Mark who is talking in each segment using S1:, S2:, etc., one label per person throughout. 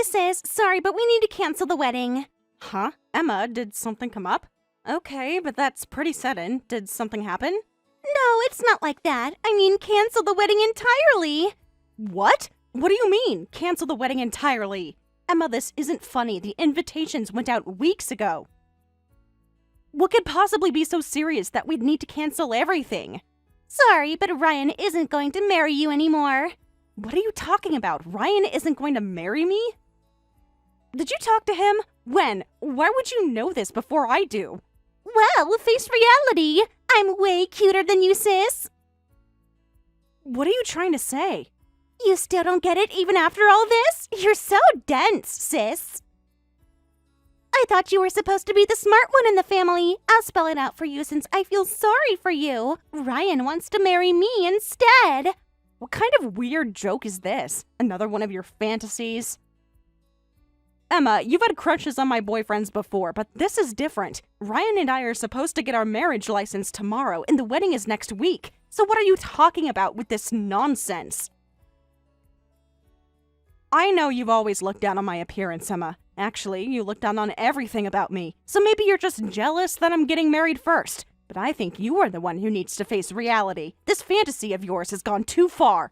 S1: sis. Sorry, but we need to cancel the wedding.
S2: Huh? Emma, did something come up? Okay, but that's pretty sudden. Did something happen?
S1: No, it's not like that. I mean, cancel the wedding entirely.
S2: What? What do you mean, cancel the wedding entirely? Emma, this isn't funny. The invitations went out weeks ago. What could possibly be so serious that we'd need to cancel everything?
S1: Sorry, but Ryan isn't going to marry you anymore.
S2: What are you talking about? Ryan isn't going to marry me? Did you talk to him? When? Why would you know this before I do?
S1: Well, face reality. I'm way cuter than you, sis.
S2: What are you trying to say?
S1: You still don't get it even after all this? You're so dense, sis. I thought you were supposed to be the smart one in the family. I'll spell it out for you since I feel sorry for you. Ryan wants to marry me instead.
S2: What kind of weird joke is this? Another one of your fantasies? Emma, you've had crushes on my boyfriends before, but this is different. Ryan and I are supposed to get our marriage license tomorrow, and the wedding is next week. So what are you talking about with this nonsense? I know you've always looked down on my appearance, Emma. Actually, you look down on everything about me. So maybe you're just jealous that I'm getting married first. But I think you are the one who needs to face reality. This fantasy of yours has gone too far.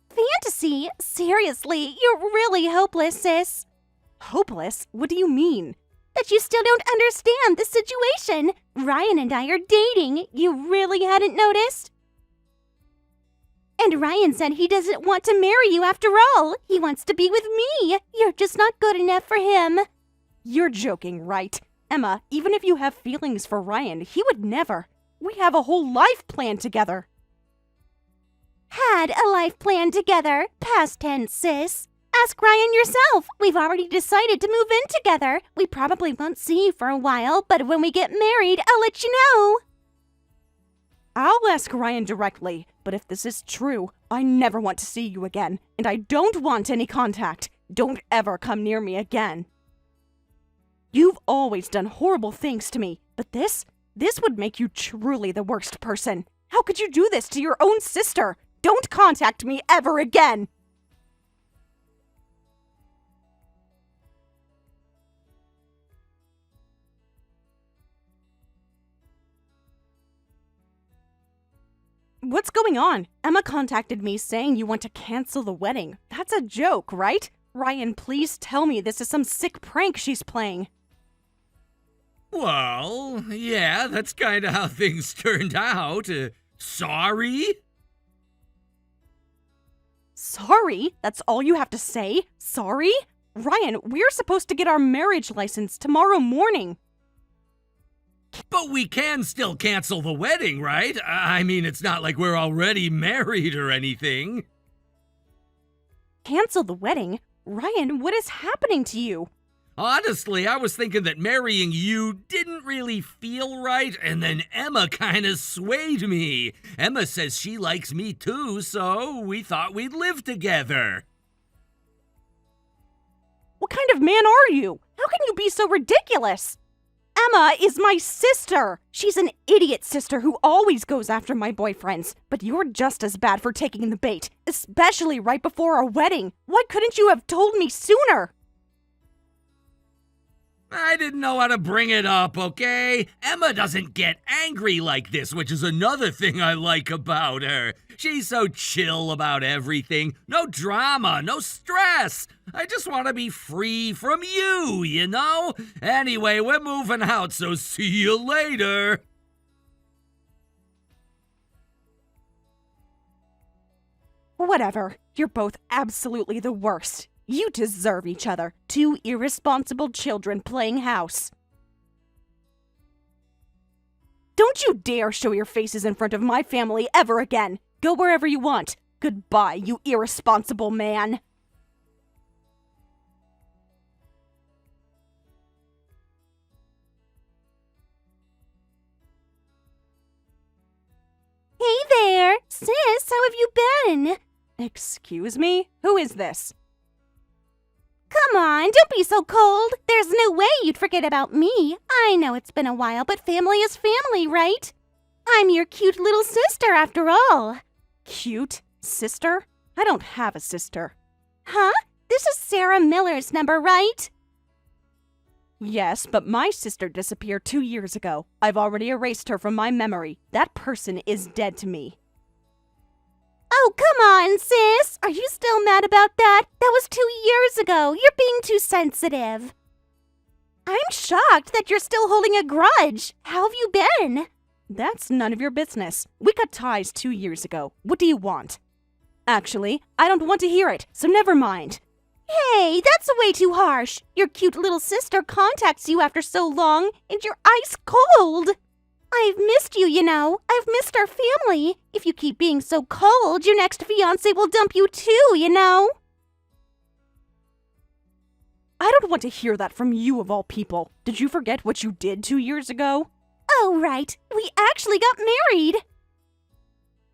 S1: Fantasy? Seriously, you're really hopeless, sis.
S2: Hopeless? What do you mean?
S1: That you still don't understand the situation. Ryan and I are dating. You really hadn't noticed? And Ryan said he doesn't want to marry you after all. He wants to be with me. You're just not good enough for him.
S2: You're joking, right? Emma, even if you have feelings for Ryan, he would never. We have a whole life planned together.
S1: Had a life plan together. Past tense, sis. Ask Ryan yourself. We've already decided to move in together. We probably won't see you for a while, but when we get married, I'll let you know.
S2: I'll ask Ryan directly, but if this is true, I never want to see you again, and I don't want any contact. Don't ever come near me again. You've always done horrible things to me, but this would make you truly the worst person. How could you do this to your own sister? Don't contact me ever again! What's going on? Emma contacted me saying you want to cancel the wedding. That's a joke, right? Ryan, please tell me this is some sick prank she's playing.
S3: Well, yeah, that's kind of how things turned out. Sorry?
S2: Sorry? That's all you have to say? Sorry? Ryan, we're supposed to get our marriage license tomorrow morning.
S3: But we can still cancel the wedding, right? I mean, it's not like we're already married or anything.
S2: Cancel the wedding? Ryan, what is happening to you?
S3: Honestly, I was thinking that marrying you didn't really feel right, and then Emma kinda swayed me. Emma says she likes me too, so we thought we'd live together.
S2: What kind of man are you? How can you be so ridiculous? Emma is my sister! She's an idiot sister who always goes after my boyfriends. But you're just as bad for taking the bait, especially right before our wedding. Why couldn't you have told me sooner?
S3: I didn't know how to bring it up, okay? Emma doesn't get angry like this, which is another thing I like about her. She's so chill about everything. No drama, no stress. I just want to be free from you, you know? Anyway, we're moving out, so see you later.
S2: Whatever. You're both absolutely the worst. You deserve each other. Two irresponsible children playing house. Don't you dare show your faces in front of my family ever again. Go wherever you want. Goodbye, you irresponsible man.
S1: Hey there! Sis, how have you been?
S2: Excuse me? Who is this?
S1: Come on, don't be so cold. There's no way you'd forget about me. I know it's been a while, but family is family, right? I'm your cute little sister after all.
S2: Cute? Sister? I don't have a sister.
S1: Huh? This is Sarah Miller's number, right?
S2: Yes, but my sister disappeared 2 years ago. I've already erased her from my memory. That person is dead to me.
S1: Oh, come on, sis. Are you still mad about that? That was 2 years ago. You're being too sensitive. I'm shocked that you're still holding a grudge. How have you been?
S2: That's none of your business. We cut ties 2 years ago. What do you want? Actually, I don't want to hear it, so never mind.
S1: Hey, that's way too harsh. Your cute little sister contacts you after so long, and you're ice cold. I've missed you, you know. I've missed our family. If you keep being so cold, your next fiancé will dump you too, you know.
S2: I don't want to hear that from you of all people. Did you forget what you did 2 years ago?
S1: Oh, right. We actually got married.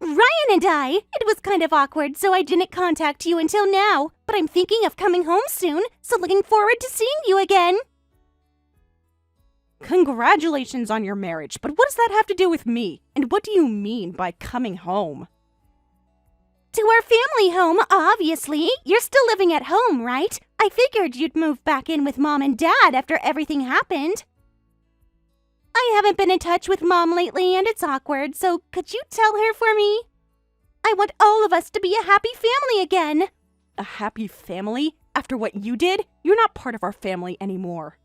S1: Ryan and I. It was kind of awkward, so I didn't contact you until now. But I'm thinking of coming home soon, so looking forward to seeing you again.
S2: Congratulations on your marriage, but what does that have to do with me? And what do you mean by coming home?
S1: To our family home, obviously. You're still living at home, right? I figured you'd move back in with Mom and Dad after everything happened. I haven't been in touch with Mom lately, and it's awkward, so could you tell her for me? I want all of us to be a happy family again.
S2: A happy family? After what you did? You're not part of our family anymore.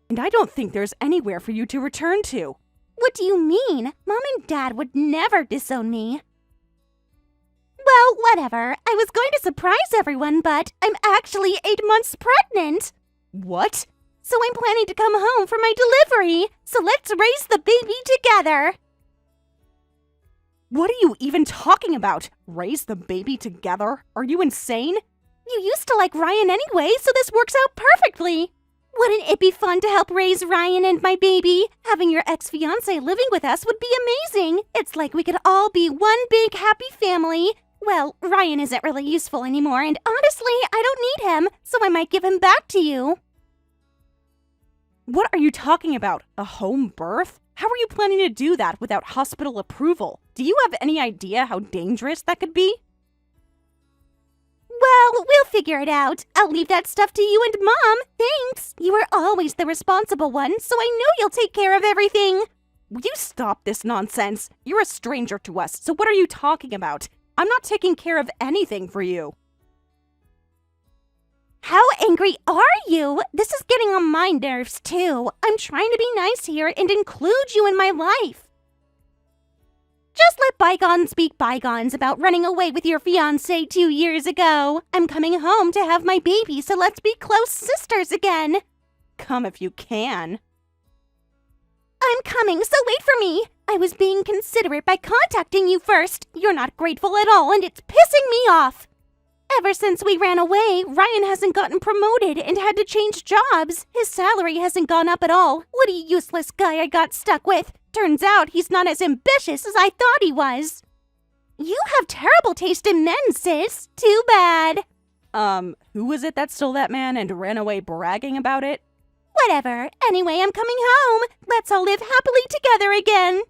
S2: And I don't think there's anywhere for you to return to.
S1: What do you mean? Mom and Dad would never disown me. Well, whatever. I was going to surprise everyone, but I'm actually 8 months pregnant.
S2: What?
S1: So I'm planning to come home for my delivery. So let's raise the baby together.
S2: What are you even talking about? Raise the baby together? Are you insane?
S1: You used to like Ryan anyway, so this works out perfectly. Wouldn't it be fun to help raise Ryan and my baby? Having your ex-fiancé living with us would be amazing. It's like we could all be one big happy family. Well, Ryan isn't really useful anymore, and honestly, I don't need him, so I might give him back to you.
S2: What are you talking about? A home birth? How are you planning to do that without hospital approval? Do you have any idea how dangerous that could be?
S1: Well, we'll figure it out. I'll leave that stuff to you and Mom. Thanks. You were always the responsible one, so I know you'll take care of everything.
S2: Will you stop this nonsense? You're a stranger to us, so what are you talking about? I'm not taking care of anything for you.
S1: How angry are you? This is getting on my nerves, too. I'm trying to be nice here and include you in my life. Just let bygones be bygones about running away with your fiancé 2 years ago. I'm coming home to have my baby, so let's be close sisters again.
S2: Come if you can.
S1: I'm coming, so wait for me. I was being considerate by contacting you first. You're not grateful at all, and it's pissing me off. Ever since we ran away, Ryan hasn't gotten promoted and had to change jobs. His salary hasn't gone up at all. What a useless guy I got stuck with. Turns out he's not as ambitious as I thought he was. You have terrible taste in men, sis. Too bad.
S2: Who was it that stole that man and ran away bragging about it?
S1: Whatever. Anyway, I'm coming home. Let's all live happily together again.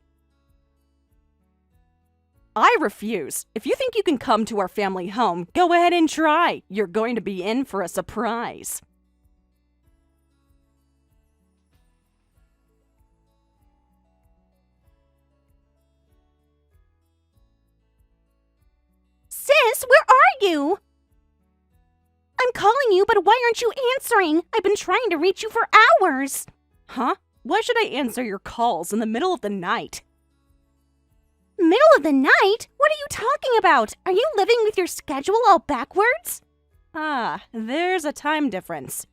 S2: I refuse. If you think you can come to our family home, go ahead and try. You're going to be in for a surprise.
S1: Sis, where are you? I'm calling you, but why aren't you answering? I've been trying to reach you for hours.
S2: Huh? Why should I answer your calls in the middle of the night?
S1: Middle of the night? What are you talking about? Are you living with your schedule all backwards?
S2: Ah, there's a time difference.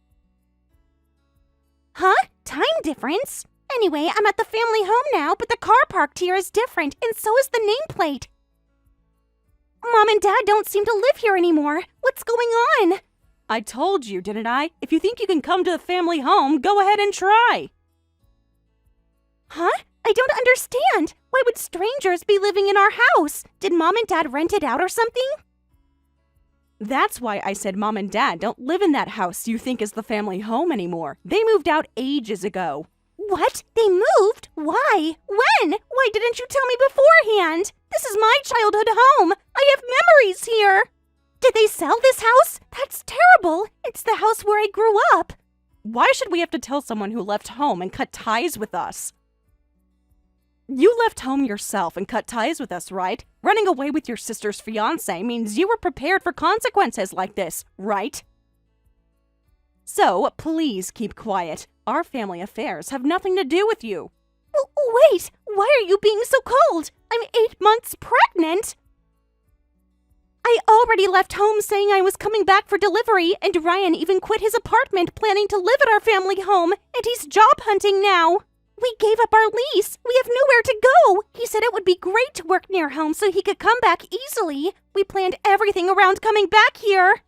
S1: Huh? Time difference? Anyway, I'm at the family home now, but the car parked here is different, and so is the nameplate. Mom and Dad don't seem to live here anymore. What's going on?
S2: I told you, didn't I? If you think you can come to the family home, go ahead and try.
S1: Huh? I don't understand. Why would strangers be living in our house? Did Mom and Dad rent it out or something?
S2: That's why I said Mom and Dad don't live in that house you think is the family home anymore. They moved out ages ago.
S1: What? They moved? Why? When? Why didn't you tell me beforehand? This is my childhood home. I have memories here. Did they sell this house? That's terrible. It's the house where I grew up.
S2: Why should we have to tell someone who left home and cut ties with us? You left home yourself and cut ties with us, right? Running away with your sister's fiancé means you were prepared for consequences like this, right? So, please keep quiet. Our family affairs have nothing to do with you.
S1: Wait, why are you being so cold? I'm 8 months pregnant. I already left home saying I was coming back for delivery, and Ryan even quit his apartment planning to live at our family home, and he's job hunting now. We gave up our lease. We have nowhere to go. He said it would be great to work near home so he could come back easily. We planned everything around coming back here.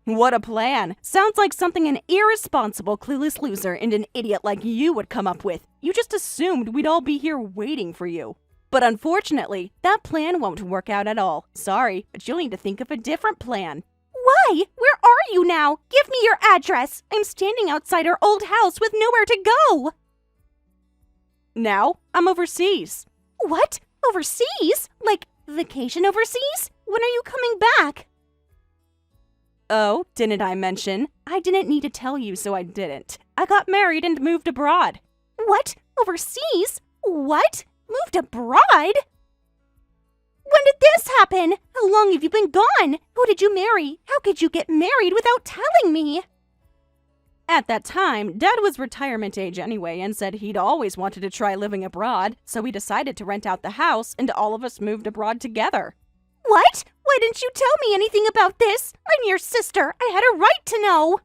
S2: What a plan. Sounds like something an irresponsible, clueless loser and an idiot like you would come up with. You just assumed we'd all be here waiting for you. But unfortunately, that plan won't work out at all. Sorry, but you'll need to think of a different plan.
S1: Why? Where are you now? Give me your address. I'm standing outside our old house with nowhere to go.
S2: Now, I'm overseas.
S1: What? Overseas? Like vacation overseas? When are you coming back?
S2: Oh, didn't I mention? I didn't need to tell you, so I didn't. I got married and moved abroad.
S1: What? Overseas? What? Moved abroad? When did this happen? How long have you been gone? Who did you marry? How could you get married without telling me?
S2: At that time, Dad was retirement age anyway and said he'd always wanted to try living abroad, so we decided to rent out the house and all of us moved abroad together.
S1: What? Why didn't you tell me anything about this? I'm your sister. I had a right to know.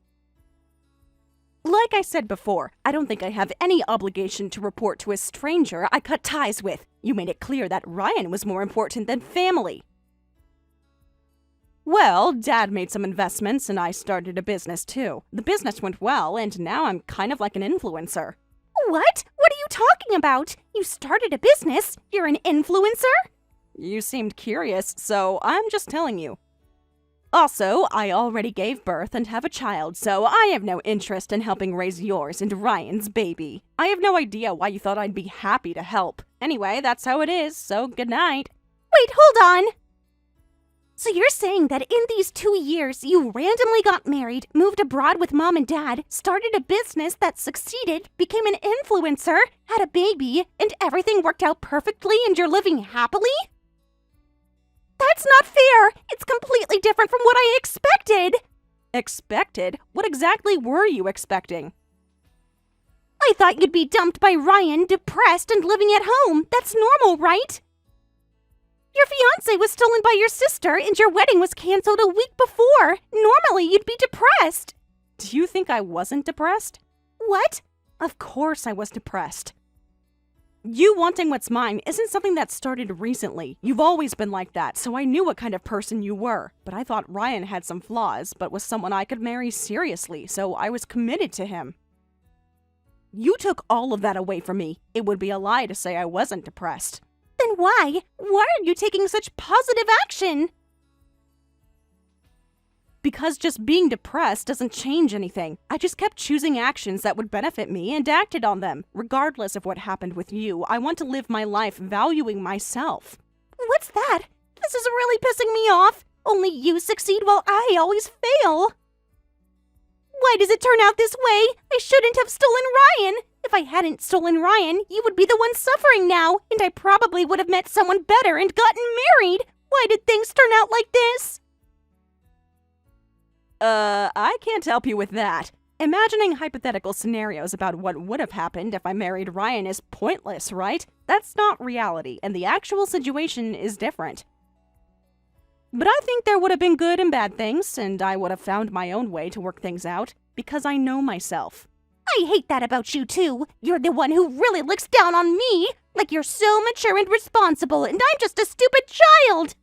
S2: Like I said before, I don't think I have any obligation to report to a stranger I cut ties with. You made it clear that Ryan was more important than family. Well, Dad made some investments and I started a business too. The business went well and now I'm kind of like an influencer.
S1: What? What are you talking about? You started a business? You're an influencer?
S2: You seemed curious, so I'm just telling you. Also, I already gave birth and have a child, so I have no interest in helping raise yours and Ryan's baby. I have no idea why you thought I'd be happy to help. Anyway, that's how it is, so good night.
S1: Wait, hold on! So you're saying that in these 2 years, you randomly got married, moved abroad with Mom and Dad, started a business that succeeded, became an influencer, had a baby, and everything worked out perfectly and you're living happily? That's not fair! It's completely different from what I expected!
S2: Expected? What exactly were you expecting?
S1: I thought you'd be dumped by Ryan, depressed, and living at home. That's normal, right? Your fiancé was stolen by your sister, and your wedding was canceled a week before. Normally, you'd be depressed.
S2: Do you think I wasn't depressed?
S1: What?
S2: Of course I was depressed. You wanting what's mine isn't something that started recently. You've always been like that, so I knew what kind of person you were. But I thought Ryan had some flaws, but was someone I could marry seriously, so I was committed to him. You took all of that away from me. It would be a lie to say I wasn't depressed.
S1: Then why? Why are you taking such positive action?
S2: Because just being depressed doesn't change anything. I just kept choosing actions that would benefit me and acted on them. Regardless of what happened with you, I want to live my life valuing myself.
S1: What's that? This is really pissing me off. Only you succeed while I always fail. Why does it turn out this way? I shouldn't have stolen Ryan. If I hadn't stolen Ryan, you would be the one suffering now, and I probably would have met someone better and gotten married. Why did things turn out like this?
S2: I can't help you with that. Imagining hypothetical scenarios about what would have happened if I married Ryan is pointless, right? That's not reality, and the actual situation is different. But I think there would have been good and bad things, and I would have found my own way to work things out, because I know myself.
S1: I hate that about you, too. You're the one who really looks down on me. Like you're so mature and responsible, and I'm just a stupid child.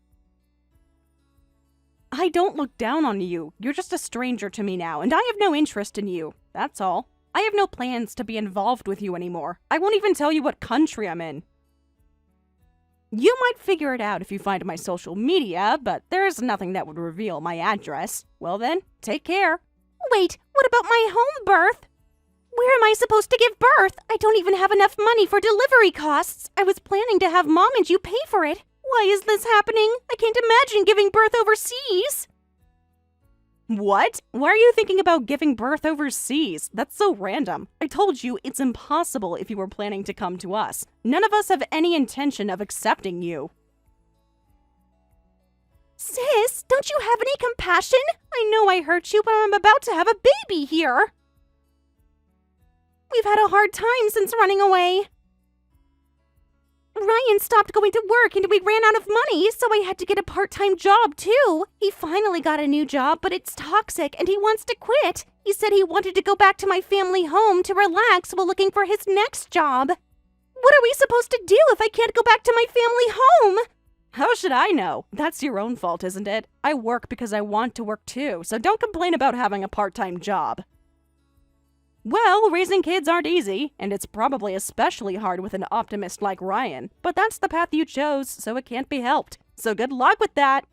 S2: I don't look down on you. You're just a stranger to me now, and I have no interest in you. That's all. I have no plans to be involved with you anymore. I won't even tell you what country I'm in. You might figure it out if you find my social media, but there's nothing that would reveal my address. Well then, take care.
S1: Wait, what about my home birth? Where am I supposed to give birth? I don't even have enough money for delivery costs. I was planning to have Mom and you pay for it. Why is this happening? I can't imagine giving birth overseas.
S2: What? Why are you thinking about giving birth overseas? That's so random. I told you it's impossible if you were planning to come to us. None of us have any intention of accepting you.
S1: Sis, don't you have any compassion? I know I hurt you, but I'm about to have a baby here. We've had a hard time since running away. Ryan stopped going to work and we ran out of money, so I had to get a part-time job too. He finally got a new job, but it's toxic and he wants to quit. He said he wanted to go back to my family home to relax while looking for his next job. What are we supposed to do if I can't go back to my family home?
S2: How should I know? That's your own fault, isn't it? I work because I want to work too, so don't complain about having a part-time job. Well, raising kids aren't easy, and it's probably especially hard with an optimist like Ryan, but that's the path you chose, so it can't be helped. So good luck with that!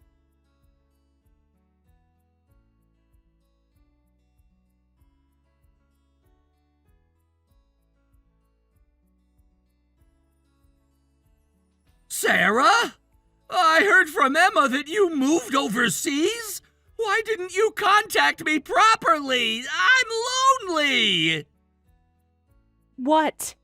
S3: Sarah? I heard from Emma that you moved overseas? Why didn't you contact me properly? I'm lonely!
S2: What?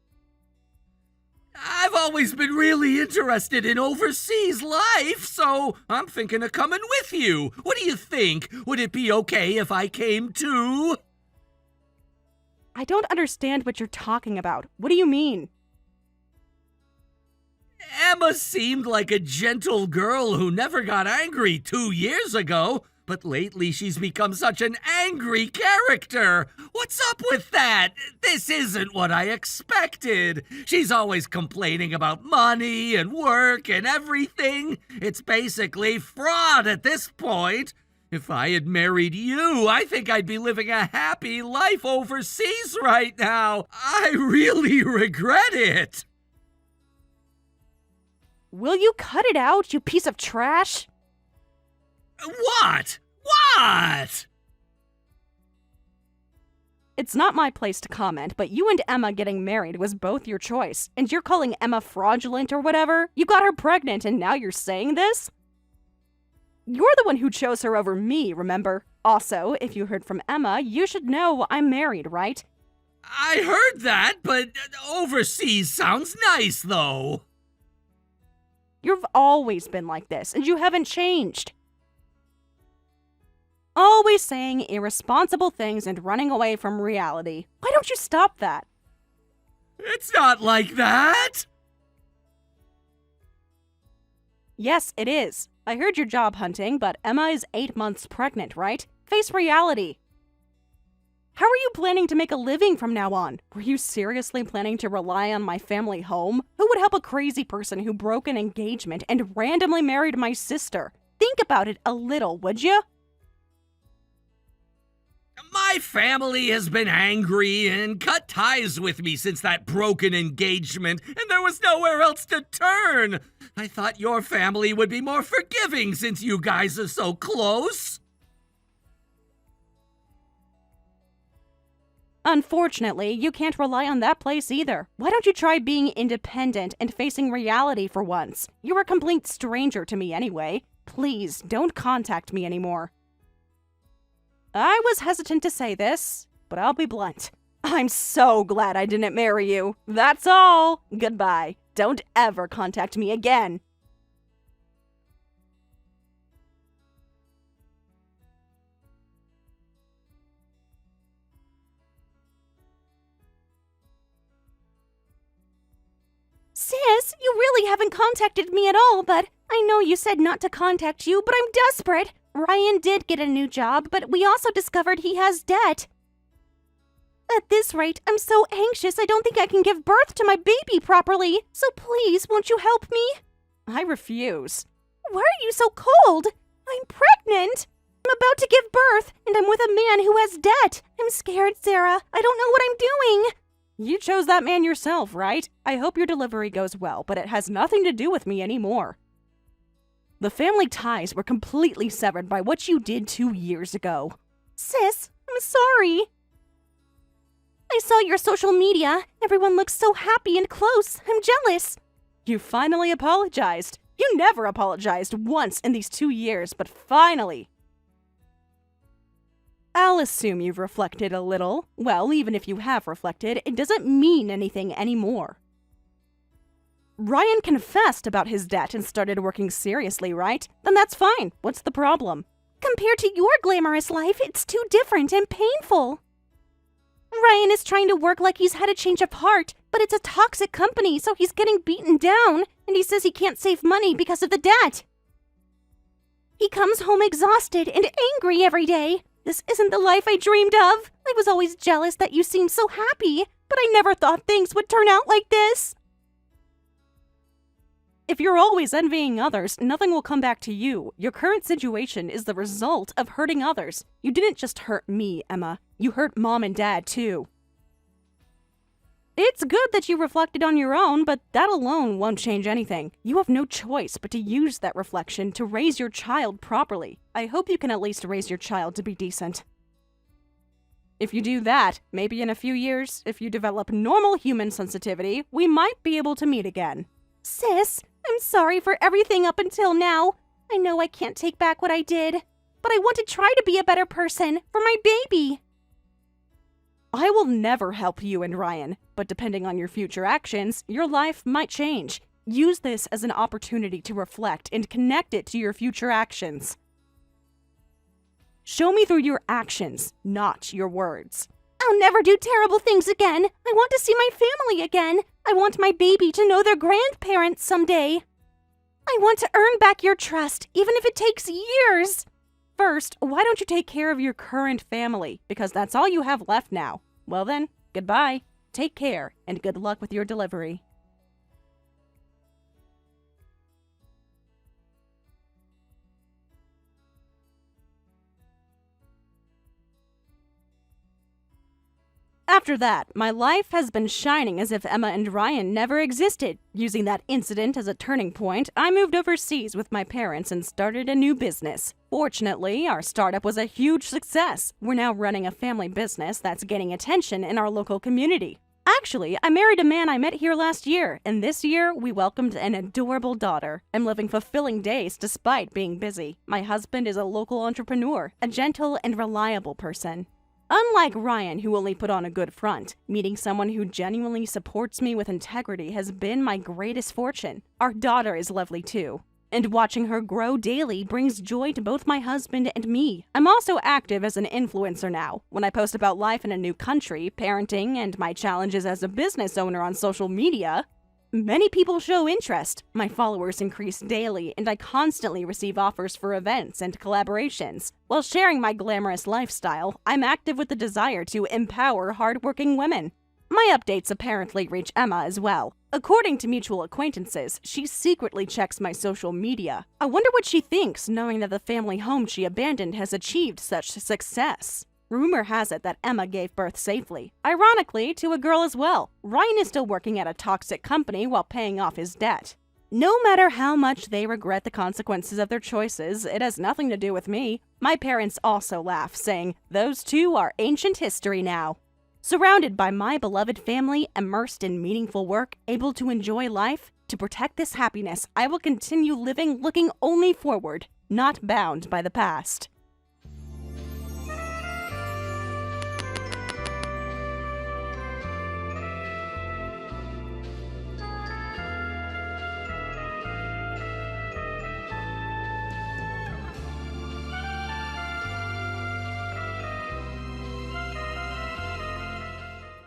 S3: I've always been really interested in overseas life, so I'm thinking of coming with you. What do you think? Would it be okay if I came too?
S2: I don't understand what you're talking about. What do you mean?
S3: Emma seemed like a gentle girl who never got angry 2 years ago, but lately she's become such an angry character. What's up with that? This isn't what I expected. She's always complaining about money and work and everything. It's basically fraud at this point. If I had married you, I think I'd be living a happy life overseas right now. I really regret it.
S2: Will you cut it out, you piece of trash?
S3: What? What?
S2: It's not my place to comment, but you and Emma getting married was both your choice, and you're calling Emma fraudulent or whatever? You got her pregnant and now you're saying this? You're the one who chose her over me, remember? Also, if you heard from Emma, you should know I'm married, right?
S3: I heard that, but overseas sounds nice, though.
S2: You've always been like this, and you haven't changed. Always saying irresponsible things and running away from reality. Why don't you stop that?
S3: It's not like that.
S2: Yes, it is. I heard you're job hunting, but Emma is 8 months pregnant, right? Face reality. How are you planning to make a living from now on? Were you seriously planning to rely on my family home? Who would help a crazy person who broke an engagement and randomly married my sister? Think about it a little, would you?
S3: My family has been angry and cut ties with me since that broken engagement, and there was nowhere else to turn. I thought your family would be more forgiving since you guys are so close.
S2: Unfortunately, you can't rely on that place either. Why don't you try being independent and facing reality for once? You're a complete stranger to me anyway. Please, don't contact me anymore. I was hesitant to say this, but I'll be blunt. I'm so glad I didn't marry you. That's all. Goodbye. Don't ever contact me again.
S1: Sis, you really haven't contacted me at all, but I know you said not to contact you, but I'm desperate. Ryan did get a new job, but we also discovered he has debt. At this rate, I'm so anxious I don't think I can give birth to my baby properly. So please, won't you help me?
S2: I refuse.
S1: Why are you so cold? I'm pregnant. I'm about to give birth, and I'm with a man who has debt. I'm scared, Sarah. I don't know what I'm doing.
S2: You chose that man yourself, right? I hope your delivery goes well, but it has nothing to do with me anymore. The family ties were completely severed by what you did 2 years ago.
S1: Sis, I'm sorry. I saw your social media. Everyone looks so happy and close. I'm jealous.
S2: You finally apologized. You never apologized once in these 2 years, but finally. I'll assume you've reflected a little. Well, even if you have reflected, it doesn't mean anything anymore. Ryan confessed about his debt and started working seriously, right? Then that's fine. What's the problem?
S1: Compared to your glamorous life, it's too different and painful. Ryan is trying to work like he's had a change of heart, but it's a toxic company, so he's getting beaten down, and he says he can't save money because of the debt. He comes home exhausted and angry every day. This isn't the life I dreamed of. I was always jealous that you seemed so happy, but I never thought things would turn out like this.
S2: If you're always envying others, nothing will come back to you. Your current situation is the result of hurting others. You didn't just hurt me, Emma. You hurt Mom and Dad, too. It's good that you reflected on your own, but that alone won't change anything. You have no choice but to use that reflection to raise your child properly. I hope you can at least raise your child to be decent. If you do that, maybe in a few years, if you develop normal human sensitivity, we might be able to meet again.
S1: Sis, I'm sorry for everything up until now. I know I can't take back what I did, but I want to try to be a better person for my baby.
S2: I will never help you and Ryan, but depending on your future actions, your life might change. Use this as an opportunity to reflect and connect it to your future actions. Show me through your actions, not your words.
S1: I'll never do terrible things again. I want to see my family again. I want my baby to know their grandparents someday. I want to earn back your trust, even if it takes years.
S2: First, why don't you take care of your current family? Because that's all you have left now. Well then, goodbye. Take care, and good luck with your delivery. After that, my life has been shining as if Emma and Ryan never existed. Using that incident as a turning point, I moved overseas with my parents and started a new business. Fortunately, our startup was a huge success. We're now running a family business that's gaining attention in our local community. Actually, I married a man I met here last year, and this year we welcomed an adorable daughter. I'm living fulfilling days despite being busy. My husband is a local entrepreneur, a gentle and reliable person. Unlike Ryan, who only put on a good front, meeting someone who genuinely supports me with integrity has been my greatest fortune. Our daughter is lovely too, and watching her grow daily brings joy to both my husband and me. I'm also active as an influencer now. When I post about life in a new country, parenting, and my challenges as a business owner on social media, many people show interest. My followers increase daily, and I constantly receive offers for events and collaborations. While sharing my glamorous lifestyle, I'm active with the desire to empower hardworking women. My updates apparently reach Emma as well. According to mutual acquaintances, she secretly checks my social media. I wonder what she thinks, knowing that the family home she abandoned has achieved such success. Rumor has it that Emma gave birth safely, ironically to a girl as well. Ryan is still working at a toxic company while paying off his debt. No matter how much they regret the consequences of their choices, it has nothing to do with me. My parents also laugh, saying, "Those two are ancient history now." Surrounded by my beloved family, immersed in meaningful work, able to enjoy life, to protect this happiness, I will continue living looking only forward, not bound by the past.